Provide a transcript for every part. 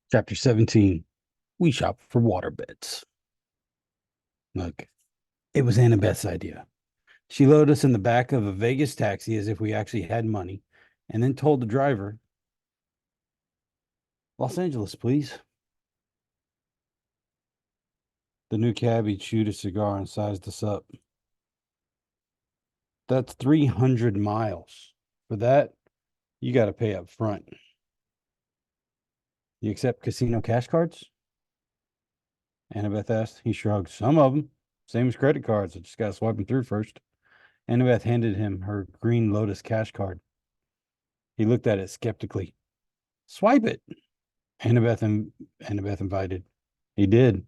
Chapter 17. We shop for waterbeds. Look, it was Annabeth's idea. She loaded us in the back of a Vegas taxi as if we actually had money, and then told the driver, Los Angeles, please. The new cabbie chewed a cigar and sized us up. That's 300 miles. For that, you got to pay up front. You accept casino cash cards? Annabeth asked. He shrugged. Some of them. Same as credit cards. I just got to swipe them through first. Annabeth handed him her green Lotus cash card. He looked at it skeptically. Swipe it. Annabeth invited. He did.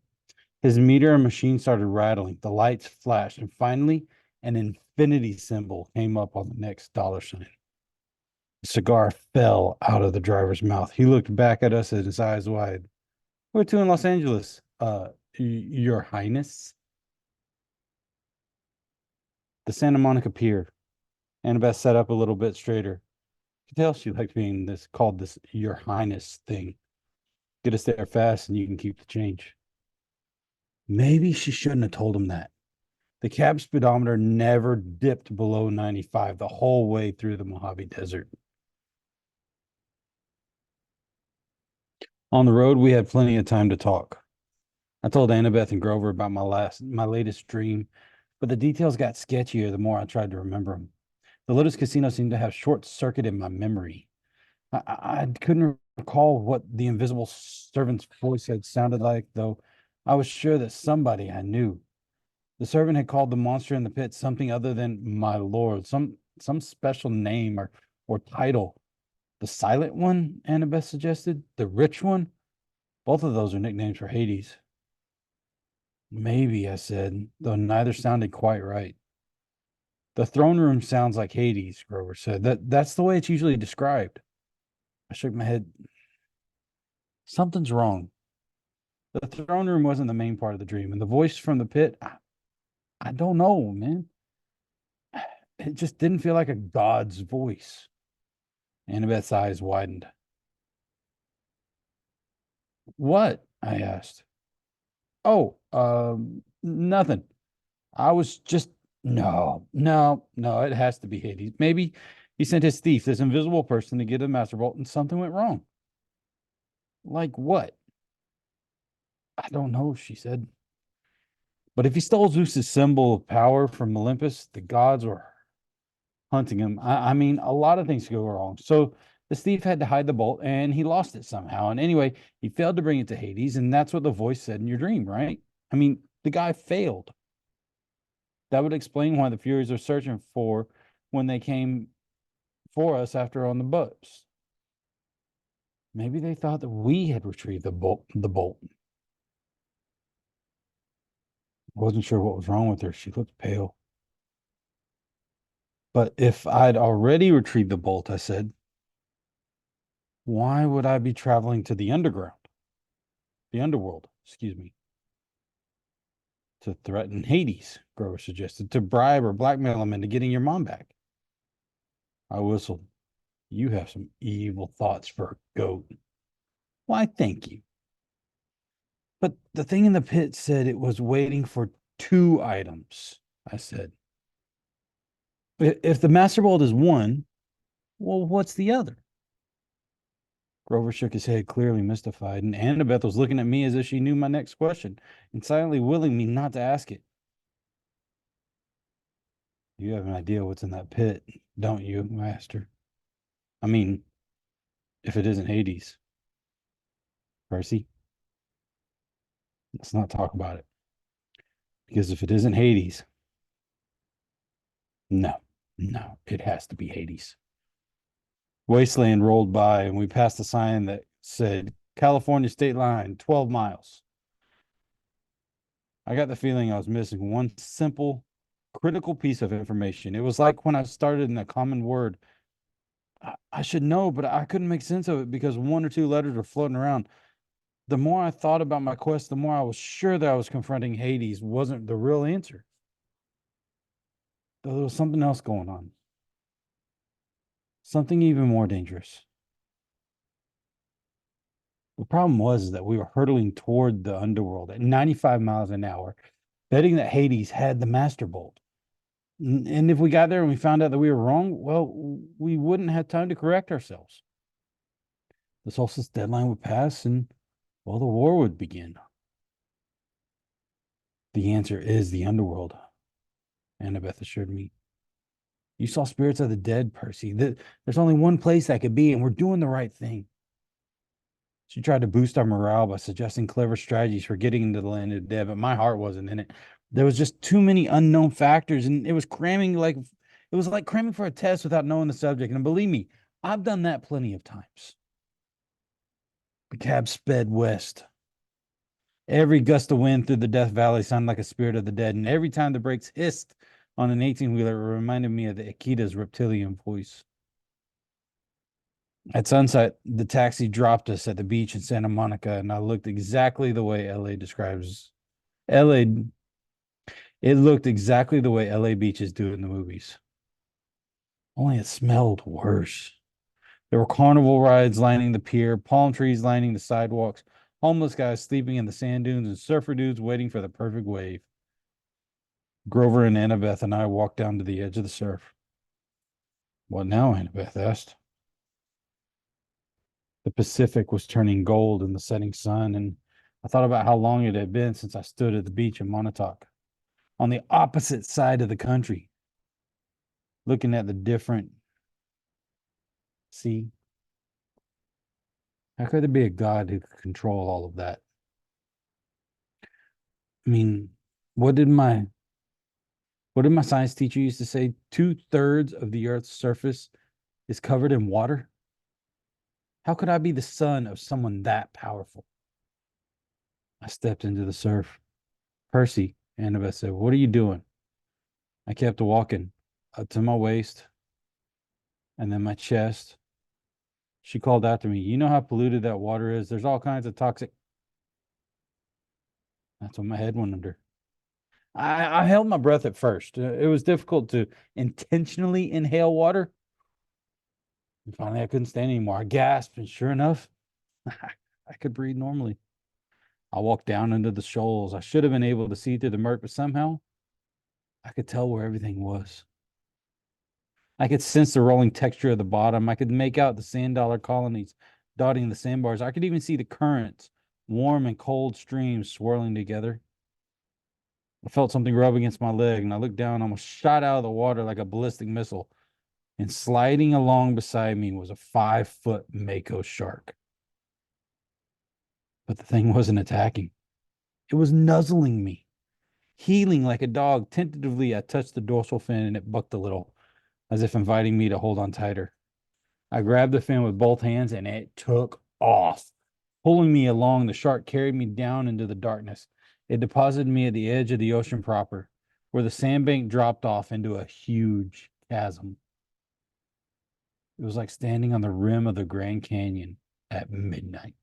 His meter and machine started rattling. The lights flashed, and finally, an infinity symbol came up on the next dollar sign. The cigar fell out of the driver's mouth. He looked back at us, and his eyes wide. Where to in Los Angeles? Your Highness? The Santa Monica Pier. Annabeth sat up a little bit straighter. You could tell she liked being called this Your Highness thing. Get us there fast, and you can keep the change. Maybe she shouldn't have told him that. The cab speedometer never dipped below 95 the whole way through the Mojave Desert. On the road, we had plenty of time to talk. I told Annabeth and Grover about my latest dream, but the details got sketchier the more I tried to remember them. The Lotus Casino seemed to have short-circuited my memory. I couldn't recall what the invisible servant's voice had sounded like, though I was sure that somebody I knew. The servant had called the monster in the pit something other than my lord, some special name or title. The silent one, Annabeth suggested. The rich one. Both of those are nicknames for Hades. Maybe, I said, though neither sounded quite right. The throne room sounds like Hades, Grover said. That's the way it's usually described. I shook my head. Something's wrong. The throne room wasn't the main part of the dream, and the voice from the pit, I don't know, man. It just didn't feel like a god's voice. Annabeth's eyes widened. What? I asked. Oh, nothing. I was just no, it has to be Hades. Maybe he sent his thief, this invisible person, to get a master bolt and something went wrong. Like what? I don't know, she said. But if he stole Zeus's symbol of power from Olympus, the gods were hunting him. I mean, a lot of things could go wrong. So the thief had to hide the bolt and he lost it somehow. And anyway, he failed to bring it to Hades. And that's what the voice said in your dream, right? I mean, the guy failed. That would explain why the Furies are searching for when they came for us after on the boats. Maybe they thought that we had retrieved the bolt. I wasn't sure what was wrong with her. She looked pale. But if I'd already retrieved the bolt, I said, why would I be traveling to the underworld, excuse me, to threaten Hades, Grover suggested, to bribe or blackmail him into getting your mom back? I whistled. You have some evil thoughts for a goat. Why, thank you. But the thing in the pit said it was waiting for two items, I said. If the Master Bolt is one, well, what's the other? Grover shook his head, clearly mystified, and Annabeth was looking at me as if she knew my next question and silently willing me not to ask it. You have an idea what's in that pit, don't you? I asked her. I mean, if it isn't Hades. Percy, let's not talk about it. Because if it isn't Hades, no, it has to be Hades. Wasteland rolled by, and we passed a sign that said California State Line, 12 miles. I got the feeling I was missing one simple, critical piece of information. It was like when I started in a common word. I should know, but I couldn't make sense of it because one or two letters were floating around. The more I thought about my quest, the more I was sure that I was confronting Hades wasn't the real answer. Though there was something else going on. Something even more dangerous. The problem was that we were hurtling toward the underworld at 95 miles an hour, betting that Hades had the master bolt. And if we got there and we found out that we were wrong, well, we wouldn't have time to correct ourselves. The solstice deadline would pass and, well, the war would begin. The answer is the underworld, Annabeth assured me. You saw spirits of the dead, Percy. There's only one place that could be, and we're doing the right thing. She tried to boost our morale by suggesting clever strategies for getting into the land of the dead, but my heart wasn't in it. There was just too many unknown factors, and it was like cramming for a test without knowing the subject. And believe me, I've done that plenty of times. The cab sped west. Every gust of wind through the Death Valley sounded like a spirit of the dead, and every time the brakes hissed on an 18-wheeler, it reminded me of the Akita's reptilian voice. At sunset, the taxi dropped us at the beach in Santa Monica, and I looked exactly the way LA describes LA. It looked exactly the way LA beaches do in the movies. Only it smelled worse. There were carnival rides lining the pier, palm trees lining the sidewalks, homeless guys sleeping in the sand dunes, and surfer dudes waiting for the perfect wave. Grover and Annabeth and I walked down to the edge of the surf. What now? Annabeth asked. The Pacific was turning gold in the setting sun, and I thought about how long it had been since I stood at the beach in Montauk, on the opposite side of the country, looking at the different sea. How could there be a God who could control all of that? I mean, what did my what did my science teacher used to say? 2/3 of the Earth's surface is covered in water. How could I be the son of someone that powerful? I stepped into the surf. Percy, Annabeth said, "What are you doing?" I kept walking up to my waist and then my chest. She called after me, "You know how polluted that water is? There's all kinds of toxic." That's when my head went under. I held my breath at first. It was difficult to intentionally inhale water. And finally, I couldn't stand anymore. I gasped, and sure enough, I could breathe normally. I walked down into the shoals. I should have been able to see through the murk, but somehow I could tell where everything was. I could sense the rolling texture of the bottom. I could make out the sand dollar colonies dotting the sandbars. I could even see the currents, warm and cold streams swirling together. I felt something rub against my leg, and I looked down, almost shot out of the water like a ballistic missile. And sliding along beside me was a 5-foot mako shark. But the thing wasn't attacking. It was nuzzling me, heeling like a dog. Tentatively, I touched the dorsal fin, and it bucked a little, as if inviting me to hold on tighter. I grabbed the fin with both hands, and it took off. Pulling me along, the shark carried me down into the darkness. It deposited me at the edge of the ocean proper, where the sandbank dropped off into a huge chasm. It was like standing on the rim of the Grand Canyon at midnight,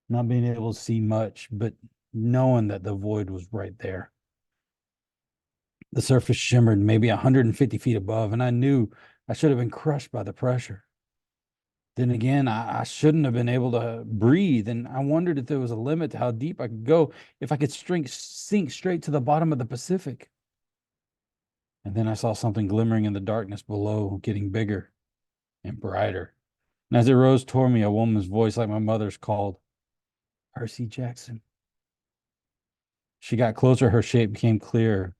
not being able to see much, but knowing that the void was right there. The surface shimmered maybe 150 feet above, and I knew I should have been crushed by the pressure. Then again, I shouldn't have been able to breathe, and I wondered if there was a limit to how deep I could go if I could sink straight to the bottom of the Pacific. And then I saw something glimmering in the darkness below, getting bigger and brighter. And as it rose toward me, a woman's voice like my mother's called, "Percy Jackson." She got closer, her shape became clearer.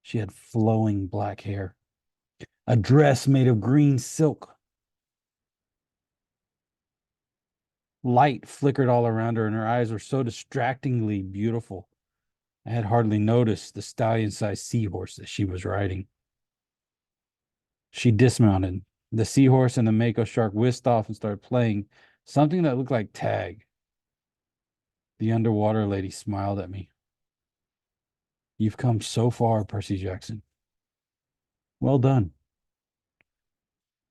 She had flowing black hair, a dress made of green silk. Light flickered all around her, and her eyes were so distractingly beautiful. I had hardly noticed the stallion-sized seahorse that she was riding. She dismounted. The seahorse and the mako shark whisked off and started playing something that looked like tag. The underwater lady smiled at me. "You've come so far, Percy Jackson. Well done."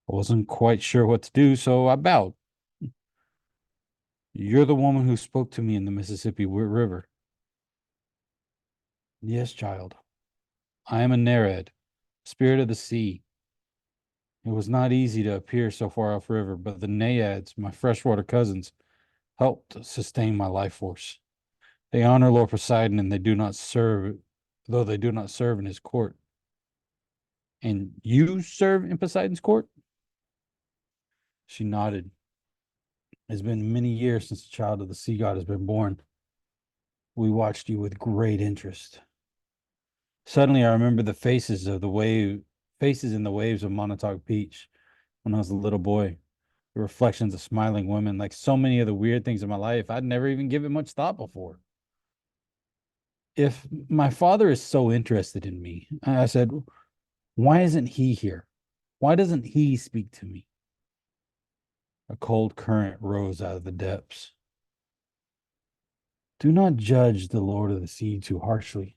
I wasn't quite sure what to do, so I bowed. "You're the woman who spoke to me in the Mississippi River." "Yes, child. I am a Nereid, spirit of the sea. It was not easy to appear so far off river, but the Naiads, my freshwater cousins, helped sustain my life force. They honor Lord Poseidon, and though they do not serve in his court. And you serve in Poseidon's court? She nodded. It's been many years since the child of the sea god has been born. We watched you with great interest. Suddenly I remember the faces in the waves of Montauk Beach when I was a little boy. The reflections of smiling women, like so many of the weird things in my life I'd never even given much thought before. If my father is so interested in me, I said, why isn't he here? Why doesn't he speak to me? A cold current rose out of the depths. Do not judge the Lord of the Sea too harshly,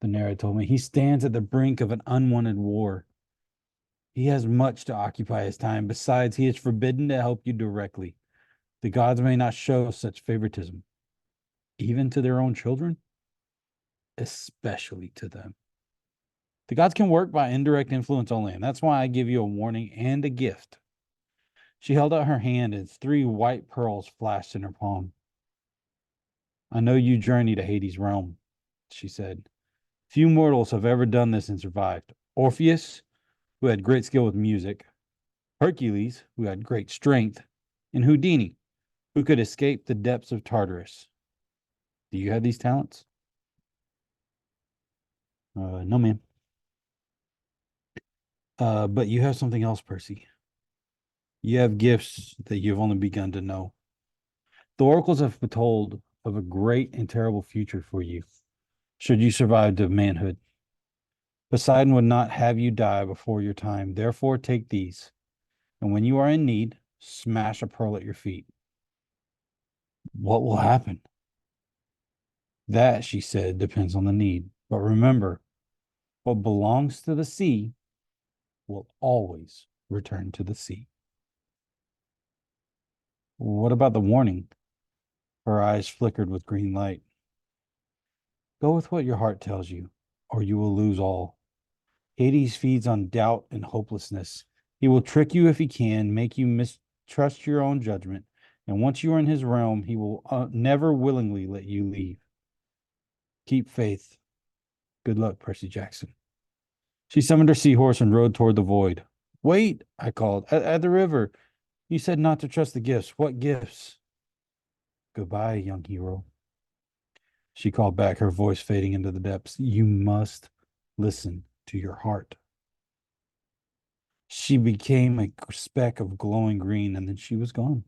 the narrator told me. He stands at the brink of an unwanted war. He has much to occupy his time. Besides, he is forbidden to help you directly. The gods may not show such favoritism, even to their own children, especially to them. The gods can work by indirect influence only, and that's why I give you a warning and a gift. She held out her hand, and 3 white pearls flashed in her palm. I know you journey to Hades' realm, she said. Few mortals have ever done this and survived. Orpheus, who had great skill with music, Hercules, who had great strength, and Houdini, who could escape the depths of Tartarus. Do you have these talents? No, ma'am. But you have something else, Percy. You have gifts that you've only begun to know. The oracles have foretold of a great and terrible future for you, should you survive to manhood. Poseidon would not have you die before your time. Therefore, take these, and when you are in need, smash a pearl at your feet. What will happen? That, she said, depends on the need. But remember, what belongs to the sea will always return to the sea. What about the warning? Her eyes flickered with green light. Go with what your heart tells you, or you will lose all. Hades feeds on doubt and hopelessness. He will trick you if he can, make you mistrust your own judgment, and once you are in his realm, he will never willingly let you leave. Keep faith. Good luck, Percy Jackson. She summoned her seahorse and rode toward the void. Wait, I called. At the river. You said not to trust the gifts. What gifts? Goodbye, young hero. She called back, her voice fading into the depths. You must listen to your heart. She became a speck of glowing green, and then she was gone.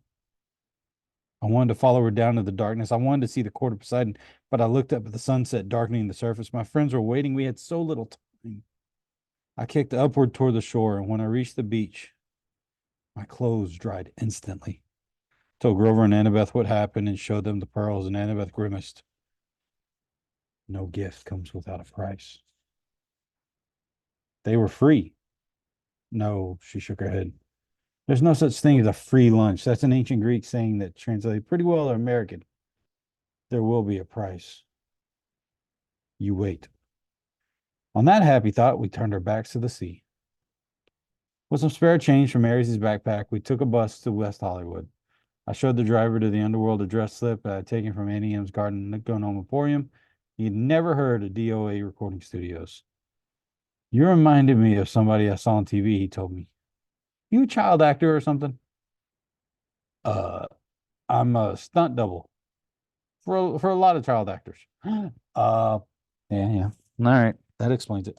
I wanted to follow her down to the darkness. I wanted to see the court of Poseidon, but I looked up at the sunset darkening the surface. My friends were waiting. We had so little time. I kicked upward toward the shore, and when I reached the beach, my clothes dried instantly. Told Grover and Annabeth what happened and showed them the pearls, and Annabeth grimaced. No gift comes without a price. They were free. No, she shook her head. There's no such thing as a free lunch. That's an ancient Greek saying that translates pretty well to American. There will be a price. You wait. On that happy thought, we turned our backs to the sea. With some spare change from Mary's backpack, we took a bus to West Hollywood. I showed the driver to the Underworld address slip I had taken from Annie M's Garden Gnome Emporium. He had never heard of DOA recording studios. You reminded me of somebody I saw on TV, he told me. You a child actor or something? Uh, I'm a stunt double for a lot of child actors. Yeah. All right, that explains it.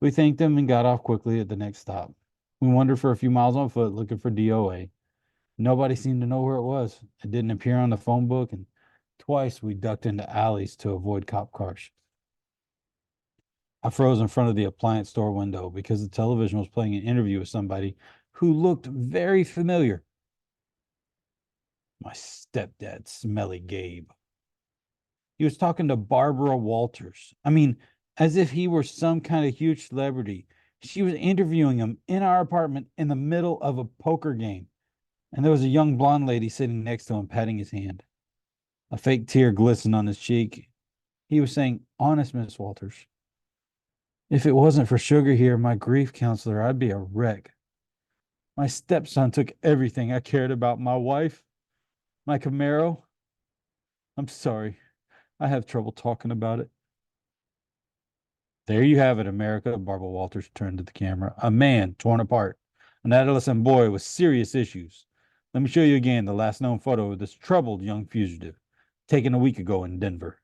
We thanked him and got off quickly at the next stop. We wandered for a few miles on foot looking for DOA. Nobody seemed to know where it was. It didn't appear on the phone book, and twice we ducked into alleys to avoid cop cars. I froze in front of the appliance store window because the television was playing an interview with somebody who looked very familiar. My stepdad, Smelly Gabe. He was talking to Barbara Walters. I mean, as if he were some kind of huge celebrity. She was interviewing him in our apartment in the middle of a poker game. And there was a young blonde lady sitting next to him, patting his hand. A fake tear glistened on his cheek. He was saying, honest, Miss Walters, if it wasn't for Sugar here, my grief counselor, I'd be a wreck. My stepson took everything I cared about, my wife, My Camaro? I'm sorry. I have trouble talking about it. There you have it, America. Barbara Walters turned to the camera. A man torn apart. An adolescent boy with serious issues. Let me show you again the last known photo of this troubled young fugitive, taken a week ago in Denver.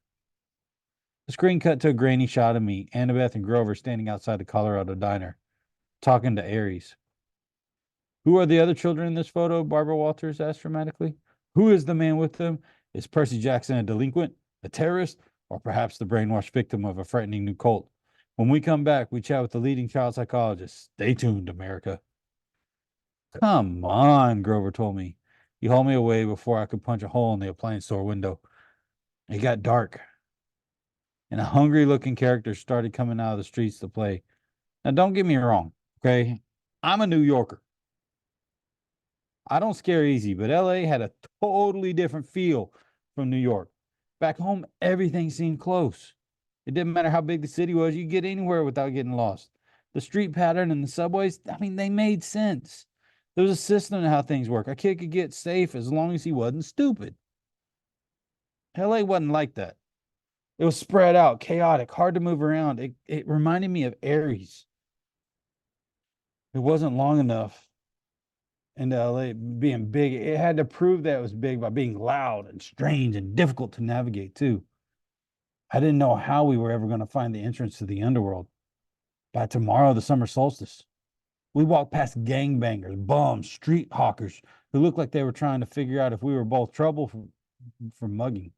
The screen cut to a grainy shot of me, Annabeth and Grover standing outside the Colorado diner, talking to Aries. Who are the other children in this photo? Barbara Walters asked dramatically. Who is the man with them? Is Percy Jackson a delinquent, a terrorist, or perhaps the brainwashed victim of a frightening new cult? When we come back, we chat with the leading child psychologist. Stay tuned, America. Come on, Grover told me. He hauled me away before I could punch a hole in the appliance store window. It got dark, and a hungry looking character started coming out of the streets to play. Now, don't get me wrong, okay? I'm a New Yorker. I don't scare easy, but LA had a totally different feel from New York. Back home, everything seemed close. It didn't matter how big the city was, you could get anywhere without getting lost. The street pattern and the subways, I mean, they made sense. There was a system to how things work. A kid could get safe as long as he wasn't stupid. LA wasn't like that. It was spread out, chaotic, hard to move around. It reminded me of Aries. It wasn't long enough into LA being big. It had to prove that it was big by being loud and strange and difficult to navigate, too. I didn't know how we were ever going to find the entrance to the underworld. By tomorrow, the summer solstice, we walked past gangbangers, bums, street hawkers who looked like they were trying to figure out if we were both trouble for mugging.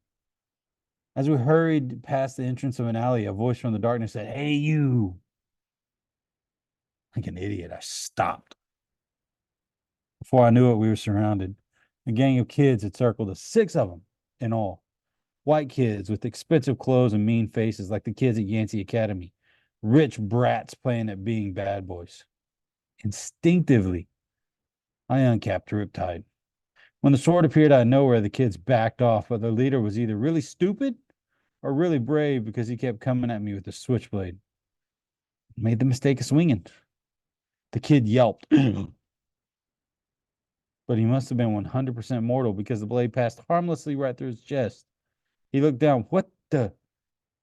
As we hurried past the entrance of an alley, a voice from the darkness said, "Hey, you." Like an idiot, I stopped. Before I knew it, we were surrounded. A gang of kids had circled us, 6 of them in all. White kids with expensive clothes and mean faces like the kids at Yancey Academy. Rich brats playing at being bad boys. Instinctively, I uncapped Riptide. When the sword appeared out of nowhere, the kids backed off, but their leader was either really stupid or really brave because he kept coming at me with the switchblade. Made the mistake of swinging. The kid yelped, but he must have been 100% mortal because the blade passed harmlessly right through his chest. He looked down. What the?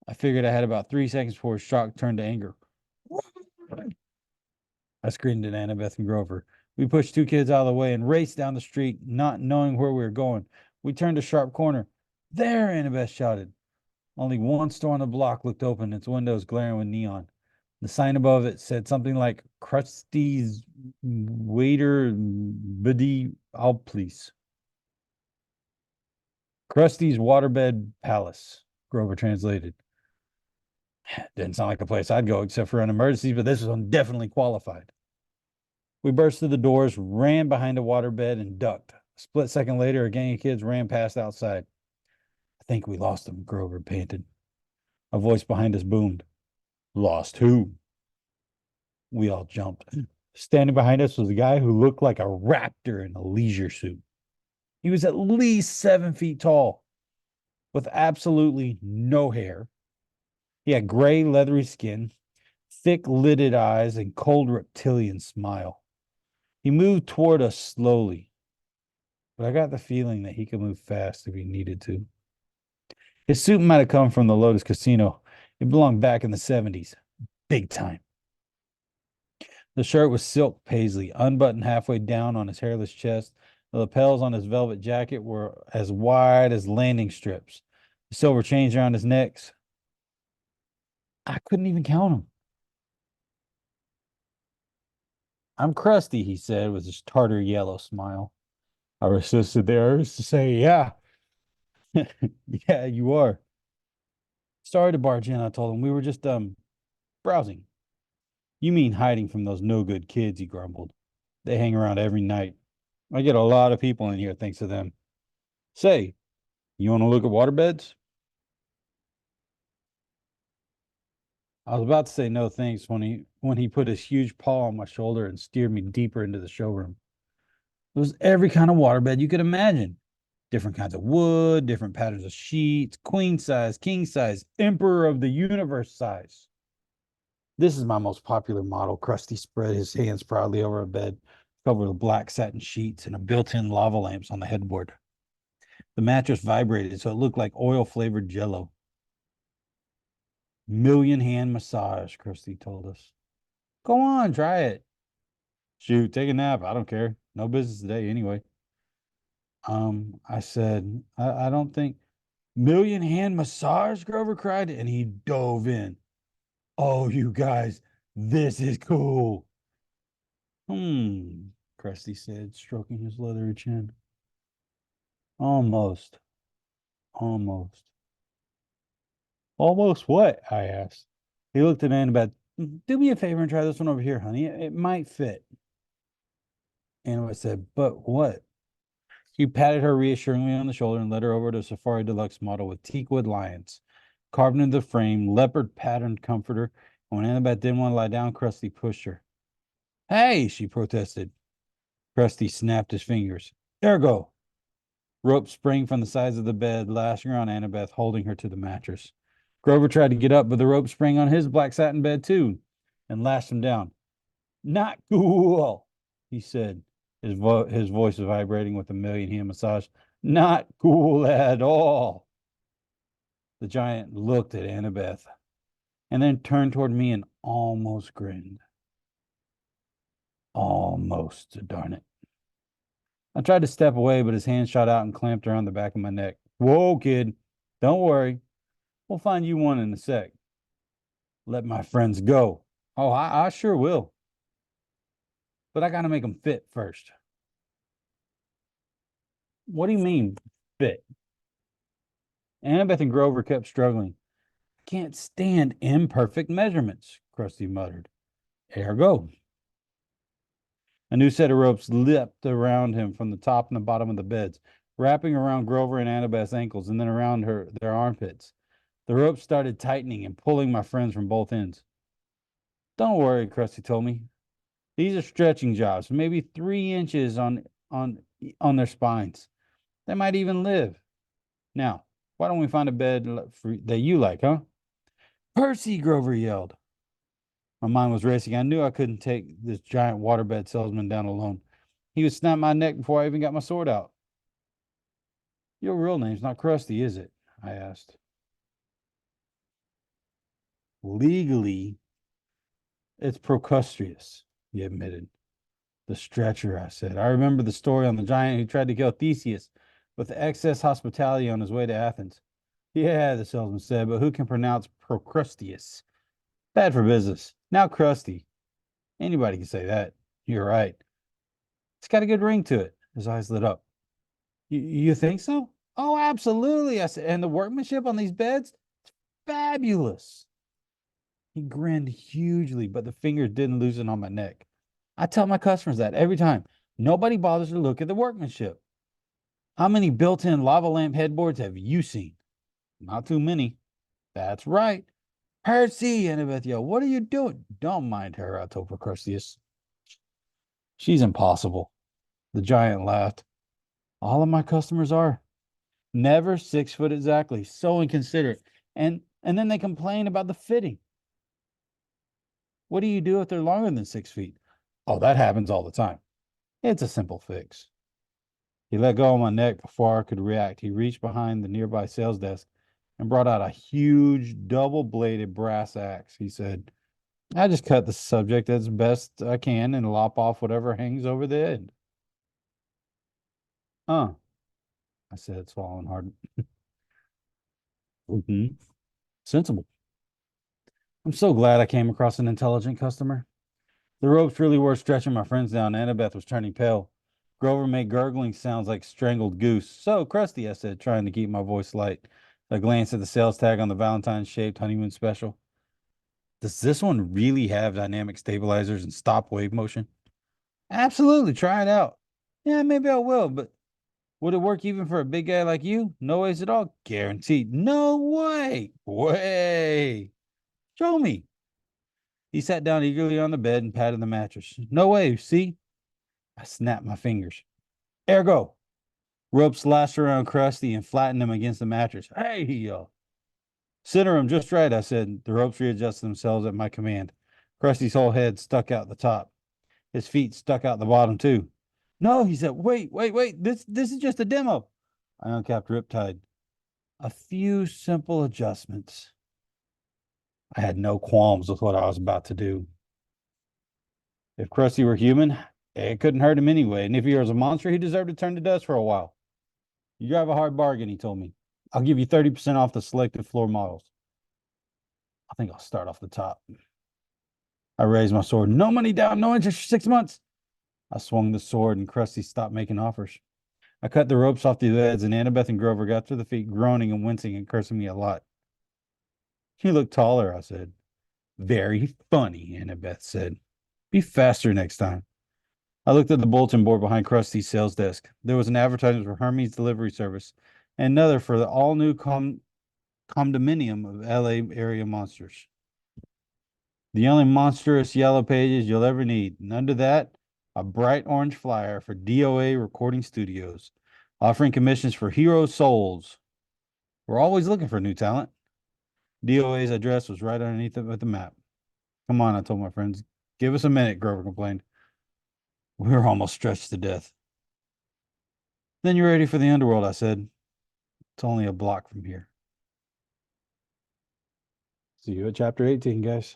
I figured I had about 3 seconds before his shock turned to anger. I screamed at Annabeth and Grover. We pushed 2 kids out of the way and raced down the street, not knowing where we were going. We turned a sharp corner. There, Annabeth shouted. Only one store on the block looked open, its windows glaring with neon. The sign above it said something like Krusty's Waiter Biddy Please. Krusty's Waterbed Palace, Grover translated. Didn't sound like a place I'd go except for an emergency, but this one definitely qualified. We burst through the doors, ran behind a waterbed, and ducked. A split second later, a gang of kids ran past outside. I think we lost them, Grover panted. A voice behind us boomed. Lost who? We all jumped. Standing behind us was a guy who looked like a raptor in a leisure suit. He was at least 7 feet tall, with absolutely no hair. He had gray, leathery skin, thick-lidded eyes, and cold reptilian smile. He moved toward us slowly, but I got the feeling that he could move fast if he needed to. His suit might have come from the Lotus Casino. It belonged back in the 70s. Big time. The shirt was silk paisley, unbuttoned halfway down on his hairless chest. The lapels on his velvet jacket were as wide as landing strips. The silver chains around his necks. I couldn't even count them. I'm crusty, he said with his tartar yellow smile. I resisted the urge to say, yeah. Yeah, you are. Sorry to barge in, I told him. We were just, browsing. You mean hiding from those no-good kids, he grumbled. They hang around every night. I get a lot of people in here thanks to them. Say, you want to look at waterbeds? I was about to say no thanks when he put his huge paw on my shoulder and steered me deeper into the showroom. It was every kind of waterbed you could imagine. Different kinds of wood, different patterns of sheets, queen size, king size, emperor of the universe size. This is my most popular model. Krusty spread his hands proudly over a bed covered with black satin sheets and a built-in lava lamps on the headboard. The mattress vibrated so it looked like oil-flavored jello. Million hand massage, Christy told us. Go on, try it. Shoot, take a nap. I don't care. No business today anyway. I said, I don't think million hand massage, Grover cried, and he dove in. Oh, you guys, this is cool. Krusty said, stroking his leathery chin. Almost. Almost. Almost what? I asked. He looked at Annabeth. Do me a favor and try this one over here, honey. It might fit. Annabeth said, but what? He patted her reassuringly on the shoulder and led her over to a Safari Deluxe model with teakwood lions, carved into the frame, leopard patterned comforter. And when Annabeth didn't want to lie down, Krusty pushed her. Hey, she protested. Krusty snapped his fingers. Ergo. Rope sprang from the sides of the bed, lashing around Annabeth, holding her to the mattress. Grover tried to get up, but the rope sprang on his black satin bed too, and lashed him down. Not cool, he said, his voice vibrating with a million hand massage. Not cool at all. The giant looked at Annabeth and then turned toward me and almost grinned. Almost, darn it. I tried to step away, but his hand shot out and clamped around the back of my neck. Whoa, kid. Don't worry. We'll find you one in a sec. Let my friends go. Oh, I sure will. But I got to make them fit first. What do you mean, fit? Annabeth and Grover kept struggling. Can't stand imperfect measurements, Krusty muttered. Ergo. A new set of ropes leapt around him from the top and the bottom of the beds, wrapping around Grover and Annabeth's ankles and then around their armpits. The ropes started tightening and pulling my friends from both ends. Don't worry, Krusty told me. These are stretching jobs, maybe 3 inches on their spines. They might even live. Now, why don't we find a bed that you like, huh? Percy, Grover yelled. My mind was racing. I knew I couldn't take this giant waterbed salesman down alone. He would snap my neck before I even got my sword out. Your real name's not Krusty, is it? I asked. Legally, it's Procustrius, he admitted. The stretcher, I said. I remember the story on the giant who tried to kill Theseus with excess hospitality on his way to Athens. Yeah, the salesman said, but who can pronounce Procrusteus? Bad for business. Now Krusty. Anybody can say that. You're right. It's got a good ring to it. His eyes lit up. You think so? Oh, absolutely, I said. And the workmanship on these beds? It's fabulous. He grinned hugely, but the fingers didn't loosen on my neck. I tell my customers that every time. Nobody bothers to look at the workmanship. How many built-in lava lamp headboards have you seen? Not too many. That's right. Percy, Annabeth yelled. What are you doing? Don't mind her, I told Procrusteus. She's impossible. The giant laughed. All of my customers are. Never 6 foot exactly. So inconsiderate. And then they complain about the fitting. What do you do if they're longer than 6 feet? Oh, that happens all the time. It's a simple fix. He let go of my neck before I could react. He reached behind the nearby sales desk and brought out a huge double-bladed brass axe. He said, I just cut the subject as best I can and lop off whatever hangs over the end. I said, swallowing hard. Sensible. I'm so glad I came across an intelligent customer. The ropes really were stretching my friends down. Annabeth was turning pale. Grover made gurgling sounds like strangled goose. So, Krusty, I said, trying to keep my voice light. I glanced at the sales tag on the Valentine's-shaped honeymoon special. Does this one really have dynamic stabilizers and stop wave motion? Absolutely, try it out. Yeah, maybe I will, but would it work even for a big guy like you? No ways at all. Guaranteed. No way. Way. Show me. He sat down eagerly on the bed and patted the mattress. No way, see? I snapped my fingers. Ergo. Rope slashed around Krusty and flattened him against the mattress. Hey, he yelled. Center him just right, I said. The ropes readjusted themselves at my command. Krusty's whole head stuck out the top. His feet stuck out the bottom, too. No, he said, wait. This is just a demo. I uncapped Riptide. A few simple adjustments. I had no qualms with what I was about to do. If Krusty were human, it couldn't hurt him anyway. And if he was a monster, he deserved to turn to dust for a while. You drive a hard bargain, he told me. I'll give you 30% off the selected floor models. I think I'll start off the top. I raised my sword. No money down, no interest for 6 months. I swung the sword and Krusty stopped making offers. I cut the ropes off the beds and Annabeth and Grover got to the feet, groaning and wincing and cursing me a lot. You look taller, I said. Very funny, Annabeth said. Be faster next time. I looked at the bulletin board behind Krusty's sales desk. There was an advertisement for Hermes Delivery Service and another for the all-new condominium of LA area monsters. The only monstrous yellow pages you'll ever need. And under that, a bright orange flyer for DOA Recording Studios, offering commissions for hero souls. We're always looking for new talent. DOA's address was right underneath it with the map. Come on, I told my friends. Give us a minute, Grover complained. We were almost stretched to death. Then you're ready for the underworld, I said. It's only a block from here. See you at chapter 18, guys.